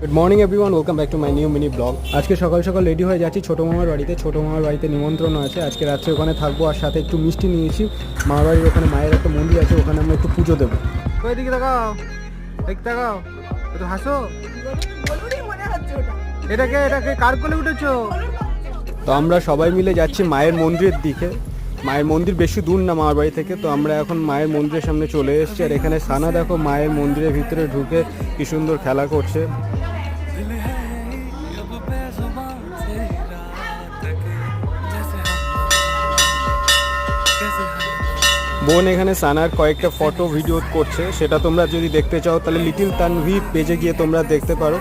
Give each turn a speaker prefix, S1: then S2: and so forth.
S1: Good morning everyone, welcome back to my new mini blog. আজকে সকাল সকাল ready হয়ে যাচ্ছি ছোটো মামার বাড়িতে। ছোটো মামার বাড়িতে নিমন্ত্রণ আছে, আজকে রাত্রে ওখানে থাকবো। আর সাথে একটু মিষ্টি নিয়েছি। মামার বাড়ির ওখানে মায়ের একটা মন্দির আছে, ওখানে আমরা একটু পুজো দেবো। এদিকে তাকাও, এক তাকাও, একটু হাসো। এটাকে এটাকে কার কোলে উঠেছো? তো আমরা সবাই মিলে যাচ্ছি মায়ের মন্দিরের দিকে। মায়ের মন্দির বেশি দূর না মামার বাড়ি থেকে। তো আমরা এখন মায়ের মন্দিরের সামনে চলে এসেছি। আর এখানে সানা দেখো মায়ের মন্দিরের ভিতরে ঢুকে কি সুন্দর খেলা করছে। বোন এখানে সানার কয়েকটা ফটো ভিডিও করছে, সেটা তোমরা যদি দেখতে চাও তাহলে লিটিল তানভি পেজে গিয়ে তোমরা দেখতে পারো।